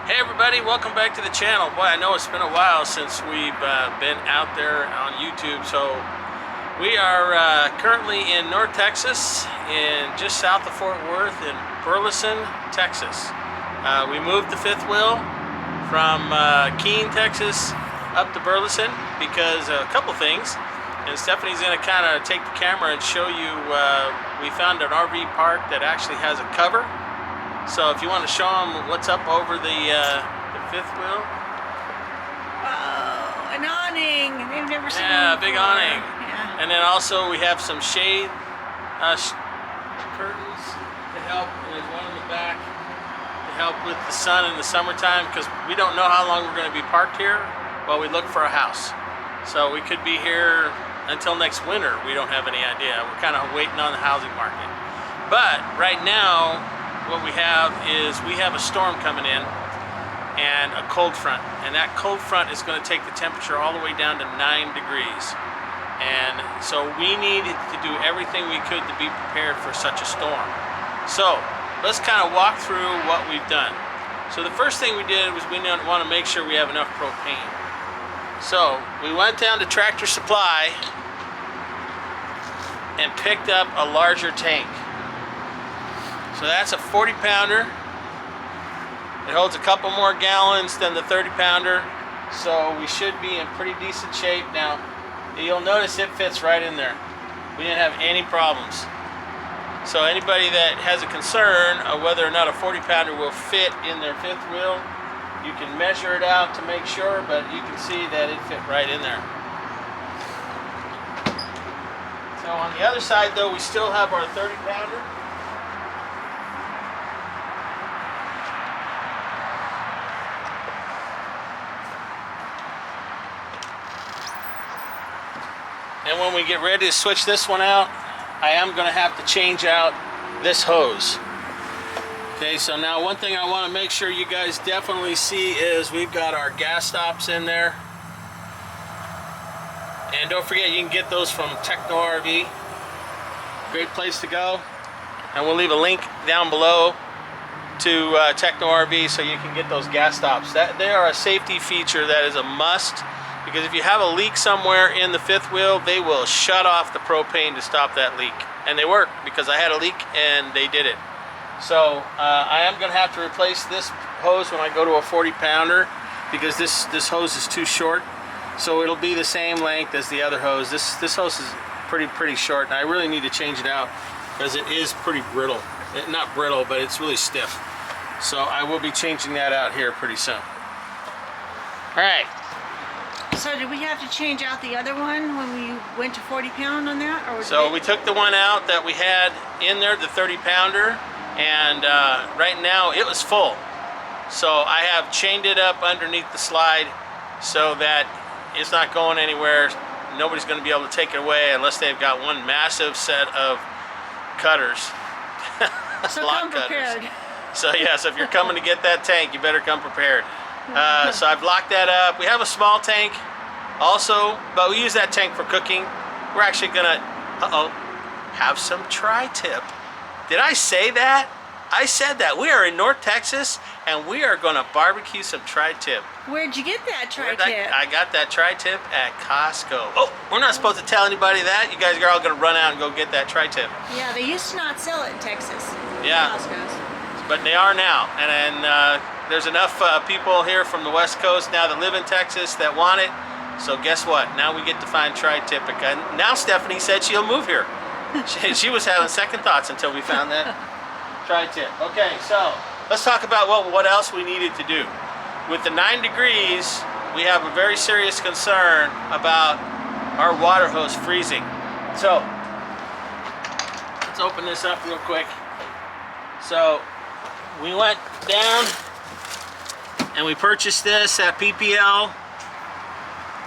Hey everybody, welcome back to the channel. Boy, I know it's been a while since we've been out there on YouTube. So we are currently in North Texas, in just south of Fort Worth in Burleson, Texas. We moved the fifth wheel from Keene, Texas up to Burleson because a couple things. And Stephanie's going to kind of take the camera and show you, we found an RV park that actually has a cover. So if you want to show them what's up over the fifth wheel. Oh, an awning. They've never seen Yeah, one big before. awning. Yeah. And then also we have some shade curtains to help. And there's one in the back to help with the sun in the summertime because we don't know how long we're going to be parked here while we look for a house. So we could be here until next winter. We don't have any idea. We're kind of waiting on the housing market. But right now, what we have is we have a storm coming in and a cold front, and that cold front is going to take the temperature all the way down to 9 degrees, and so we needed to do everything we could to be prepared for such a storm. So let's kind of walk through what we've done. So the first thing we did was we want to make sure we have enough propane. So we went down to Tractor Supply and picked up a larger tank. So that's a 40-pounder. It holds a couple more gallons than the 30-pounder, so we should be in pretty decent shape. Now, you'll notice it fits right in there. We didn't have any problems. So anybody that has a concern of whether or not a 40-pounder will fit in their fifth wheel, you can measure it out to make sure, but you can see that it fit right in there. So on the other side, though, we still have our 30-pounder. And when we get ready to switch this one out, I am going to have to change out this hose. Okay, so now one thing I want to make sure you guys definitely see is we've got our gas stops in there. And don't forget, you can get those from Techno RV. Great place to go. And we'll leave a link down below to Techno RV so you can get those gas stops. They are a safety feature that is a must. Because if you have a leak somewhere in the fifth wheel, they will shut off the propane to stop that leak. And they work, because I had a leak and they did it. So I am going to have to replace this hose when I go to a 40-pounder because this hose is too short. So it'll be the same length as the other hose. This hose is pretty short, and I really need to change it out because it is pretty brittle. Not brittle, but it's really stiff. So I will be changing that out here pretty soon. All right. So did we have to change out the other one when we went to 40-pound on that? Or So we took the one out that we had in there, the 30-pounder, and right now it was full. So I have chained it up underneath the slide so that it's not going anywhere. Nobody's going to be able to take it away unless they've got one massive set of cutters. So come prepared. So yeah, so if you're coming to get that tank, you better come prepared. So I've locked that up. We have a small tank also, but we use that tank for cooking. We're actually gonna, have some tri-tip. Did I say that? I said that. We are in North Texas, and we are gonna barbecue some tri-tip. Where'd you get that tri-tip? I got that tri-tip at Costco. Oh, we're not supposed to tell anybody that. You guys are all gonna run out and go get that tri-tip. Yeah, they used to not sell it in Texas. Yeah. Costco's. But they are now, and there's enough people here from the West Coast now that live in Texas that want it. So guess what? Now we get to find tri-tip. Now Stephanie said she'll move here. She was having second thoughts until we found that tri-tip. Okay, so let's talk about what else we needed to do. With the 9 degrees, we have a very serious concern about our water hose freezing. So let's open this up real quick. So we went down and we purchased this at PPL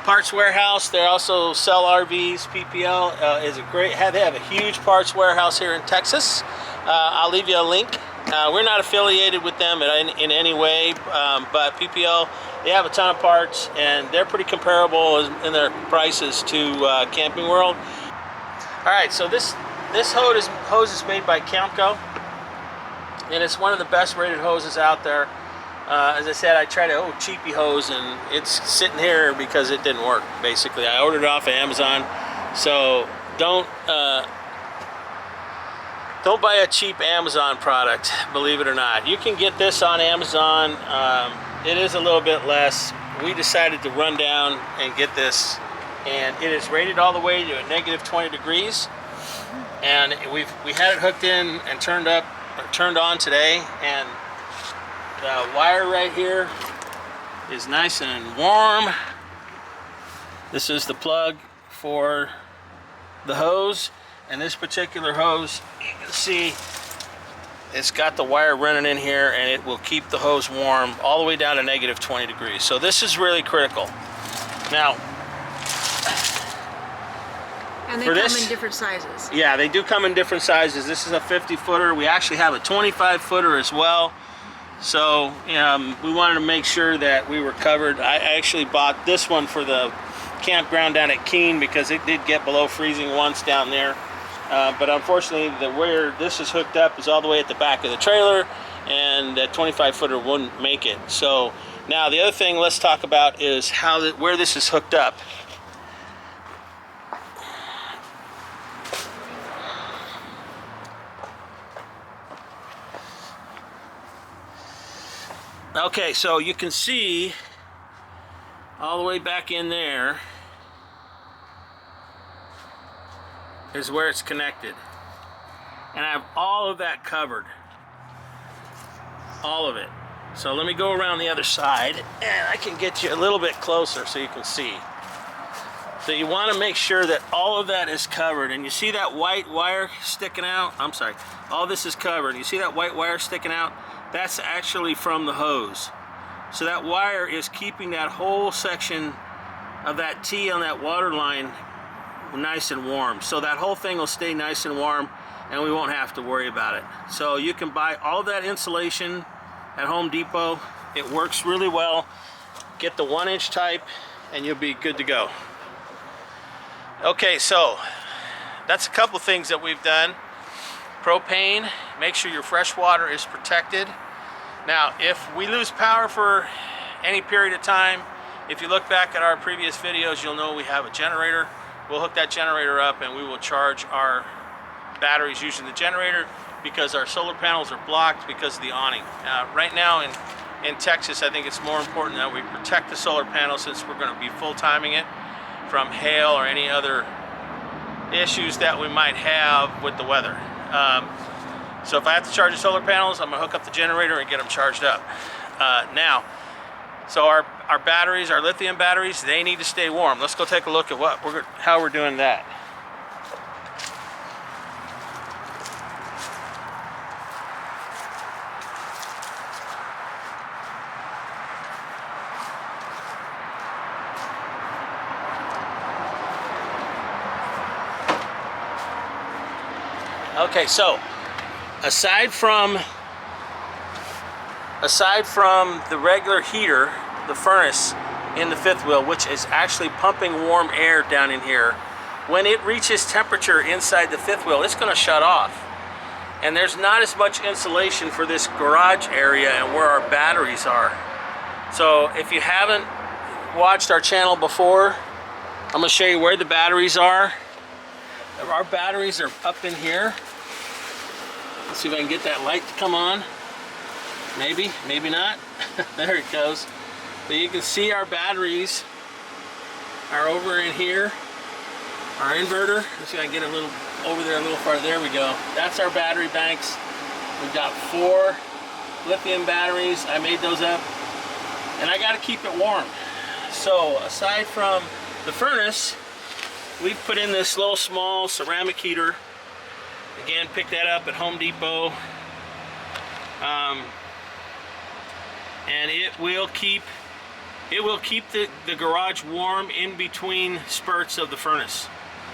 Parts Warehouse. They also sell RVs. PPL is a great, they have a huge parts warehouse here in Texas. I'll leave you a link. We're not affiliated with them in any way, but PPL, they have a ton of parts and they're pretty comparable in their prices to Camping World. All right, so this hose is made by Camco, and it's one of the best rated hoses out there. As I said, I tried a cheapy hose, and it's sitting here because it didn't work. Basically, I ordered it off of Amazon, so don't buy a cheap Amazon product. Believe it or not, you can get this on Amazon. It is a little bit less. We decided to run down and get this, and it is rated all the way to a -20 degrees. And we had it hooked in and turned on today, and the wire right here is nice and warm. This is the plug for the hose, and this particular hose, you can see it's got the wire running in here, and it will keep the hose warm all the way down to -20 degrees. So this is really critical. Now, and they for come this, in different sizes. Yeah, they do come in different sizes. This is a 50-footer. We actually have a 25-footer as well. So we wanted to make sure that we were covered. I actually bought this one for the campground down at Keene because it did get below freezing once down there. But unfortunately, where this is hooked up is all the way at the back of the trailer, and that 25-footer wouldn't make it. So now the other thing let's talk about is where this is hooked up. Okay, so you can see all the way back in there is where it's connected. And I have all of that covered. All of it. So let me go around the other side, and I can get you a little bit closer so you can see. So you want to make sure that all of that is covered. And you see that white wire sticking out? I'm sorry. All this is covered. You see that white wire sticking out? That's actually from the hose. So that wire is keeping that whole section of that T on that water line nice and warm. So that whole thing will stay nice and warm, and we won't have to worry about it. So you can buy all that insulation at Home Depot. It works really well. Get the 1-inch type, and you'll be good to go. Okay, so that's a couple things that we've done. Propane, make sure your fresh water is protected. Now, if we lose power for any period of time, if you look back at our previous videos, you'll know we have a generator. We'll hook that generator up, and we will charge our batteries using the generator because our solar panels are blocked because of the awning. Right now in Texas, I think it's more important that we protect the solar panels, since we're going to be full-timing it from hail or any other issues that we might have with the weather. So if I have to charge the solar panels, I'm going to hook up the generator and get them charged up. Now, so our batteries, our lithium batteries, they need to stay warm. Let's go take a look at how we're doing that. Okay, so aside from the regular heater, the furnace in the fifth wheel, which is actually pumping warm air down in here, when it reaches temperature inside the fifth wheel, it's going to shut off. And there's not as much insulation for this garage area and where our batteries are. So if you haven't watched our channel before, I'm going to show you where the batteries are. Our batteries are up in here. Let's see if I can get that light to come on. Maybe, maybe not. There it goes. But you can see our batteries are over in here. Our inverter. Let's see if I can get a little over there a little farther. There we go. That's our battery banks. We've got 4 lithium batteries. I made those up. And I got to keep it warm. So aside from the furnace, we've put in this little small ceramic heater. Again, pick that up at Home Depot. And it will keep the garage warm in between spurts of the furnace.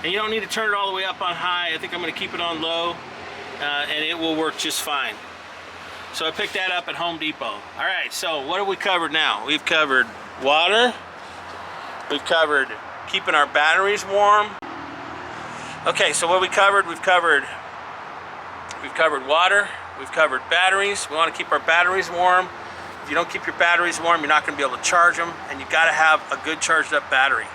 And you don't need to turn it all the way up on high. I think I'm going to keep it on low, and it will work just fine. So I picked that up at Home Depot. All right, so what have we covered now? We've covered water. We've covered keeping our batteries warm. Okay, so what we've covered water. We've covered batteries. We want to keep our batteries warm. If you don't keep your batteries warm, you're not going to be able to charge them, and you got to have a good charged up battery.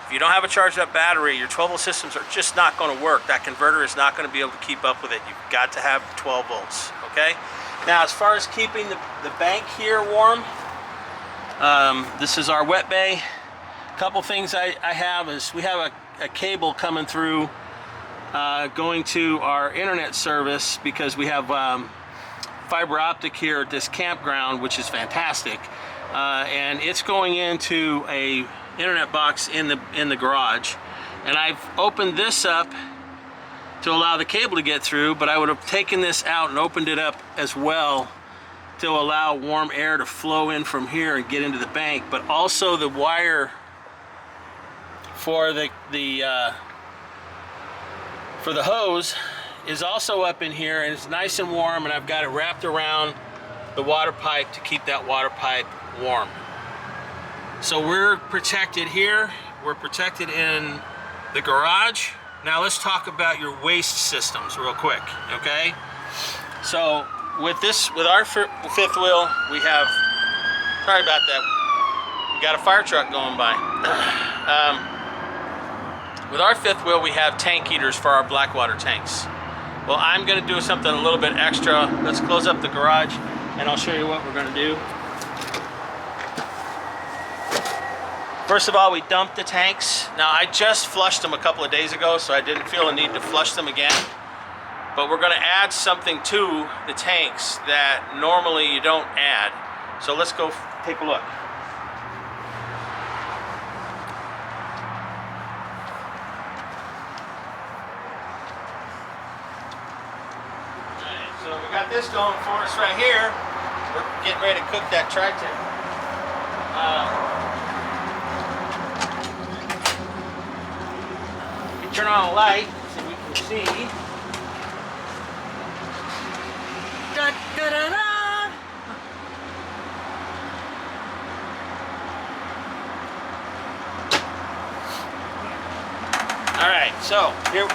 If you don't have a charged up battery, your 12 volt systems are just not going to work. That converter is not going to be able to keep up with it. You've got to have 12 volts, okay? Now, as far as keeping the bank here warm, this is our wet bay. A couple things I have is we have a cable coming through going to our internet service because we have fiber optic here at this campground, which is fantastic, and it's going into a internet box in the garage. And I've opened this up to allow the cable to get through, but I would have taken this out and opened it up as well to allow warm air to flow in from here and get into the bank. But also the wire for the hose is also up in here, and it's nice and warm, and I've got it wrapped around the water pipe to keep that water pipe warm. So we're protected here, we're protected in the garage. Now let's talk about your waste systems real quick, okay? So with our fifth wheel, we have, sorry about that, we got a fire truck going by. With our fifth wheel, we have tank heaters for our Blackwater tanks. Well, I'm gonna do something a little bit extra. Let's close up the garage and I'll show you what we're gonna do. First of all, we dumped the tanks. Now, I just flushed them a couple of days ago, so I didn't feel a need to flush them again. But we're gonna add something to the tanks that normally you don't add. So let's go take a look. Alright, so we got this going for us right here. We're getting ready to cook that tri-tip. Turn on a light so we can see. Da, da, da, da. All right, so here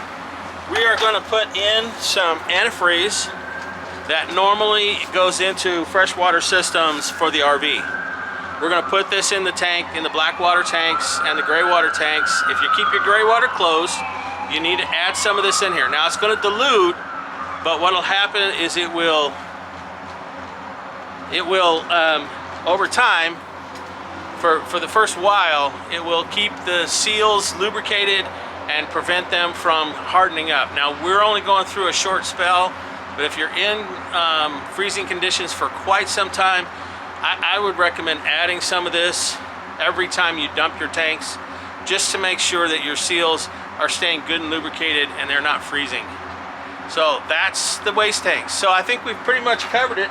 we are going to put in some antifreeze that normally goes into freshwater systems for the RV. We're going to put this in the tank, in the Blackwater tanks and the gray water tanks. If you keep your gray water closed, you need to add some of this in here. Now it's going to dilute, but what will happen is it will over time, for the first while, it will keep the seals lubricated and prevent them from hardening up. Now we're only going through a short spell, but if you're in freezing conditions for quite some time, I would recommend adding some of this every time you dump your tanks, just to make sure that your seals are staying good and lubricated and they're not freezing. So that's the waste tanks. So I think we've pretty much covered it.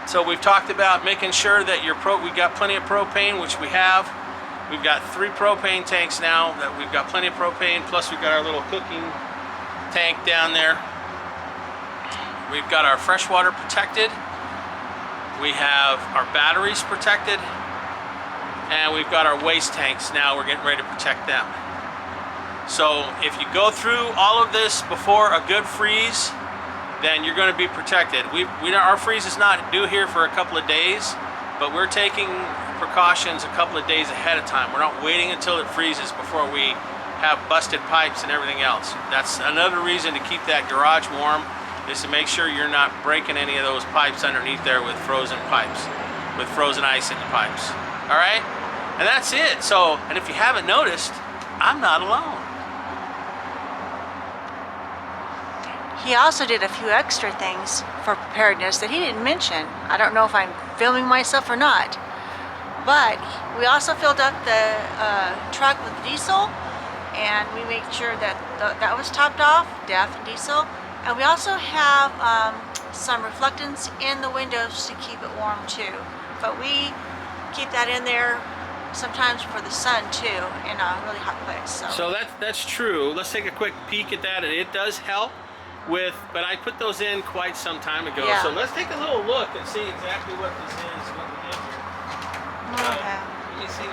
So we've talked about making sure that we've got plenty of propane, which we have. We've got 3 propane tanks now, that we've got plenty of propane, plus we've got our little cooking tank down there. We've got our freshwater protected. We have our batteries protected, and we've got our waste tanks now. We're getting ready to protect them. So if you go through all of this before a good freeze, then you're going to be protected. Our freeze is not due here for a couple of days, but we're taking precautions a couple of days ahead of time. We're not waiting until it freezes before we have busted pipes and everything else. That's another reason to keep that garage warm, is to make sure you're not breaking any of those pipes underneath there with frozen pipes, with frozen ice in the pipes. All right? And that's it. So, and if you haven't noticed, I'm not alone. He also did a few extra things for preparedness that he didn't mention. I don't know if I'm filming myself or not, but we also filled up the truck with diesel, and we made sure that that was topped off, DEF and diesel. And we also have some reflectance in the windows to keep it warm too. But we keep that in there sometimes for the sun too, in a really hot place. So that's true. Let's take a quick peek at that. It does help with, but I put those in quite some time ago. Yeah. So let's take a little look and see exactly what this is, what we did here. Let me see.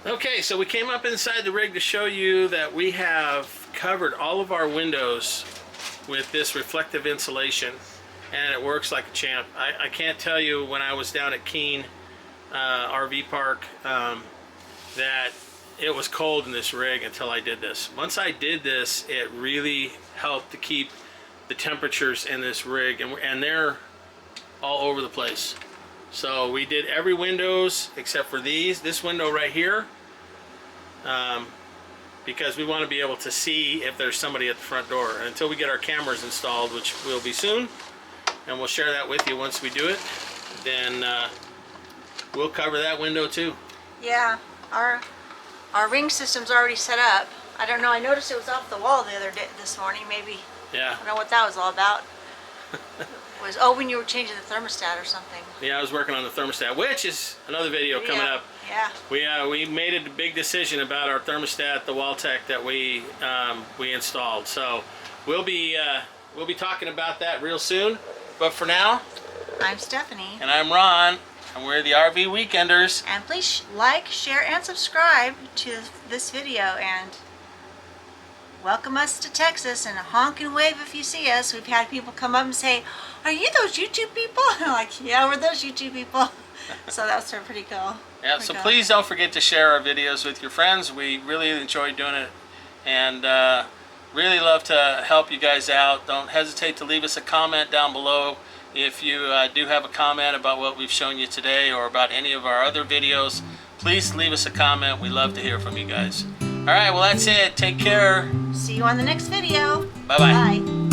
Okay, so we came up inside the rig to show you that we have covered all of our windows with this reflective insulation, and it works like a champ. I can't tell you when I was down at Keene RV Park that it was cold in this rig until I did this. Once I did this, it really helped to keep the temperatures in this rig, and they're all over the place. So we did every windows except for this window right here, because we want to be able to see if there's somebody at the front door. And until we get our cameras installed, which will be soon, and we'll share that with you once we do it, then we'll cover that window too. Yeah, our ring system's already set up. I don't know, I noticed it was off the wall the other day, this morning, maybe. Yeah. I don't know what that was all about. When you were changing the thermostat or something. Yeah, I was working on the thermostat, which is another video coming up. Yeah. We made a big decision about our thermostat, the Waltech that we installed. So we'll be talking about that real soon. But for now, I'm Stephanie. and I'm Ron, and we're the RV Weekenders. And please like, share, and subscribe to this video, and welcome us to Texas, and honk and wave if you see us. We've had people come up and say, "Are you those YouTube people?" I'm like, "Yeah, we're those YouTube people." So that's pretty cool. Yeah, so please don't forget to share our videos with your friends. We really enjoy doing it, and really love to help you guys out. Don't hesitate to leave us a comment down below if you do have a comment about what we've shown you today or about any of our other videos. Please leave us a comment. We love to hear from you guys. All right, well, that's it. Take care. See you on the next video. Bye-bye. Bye.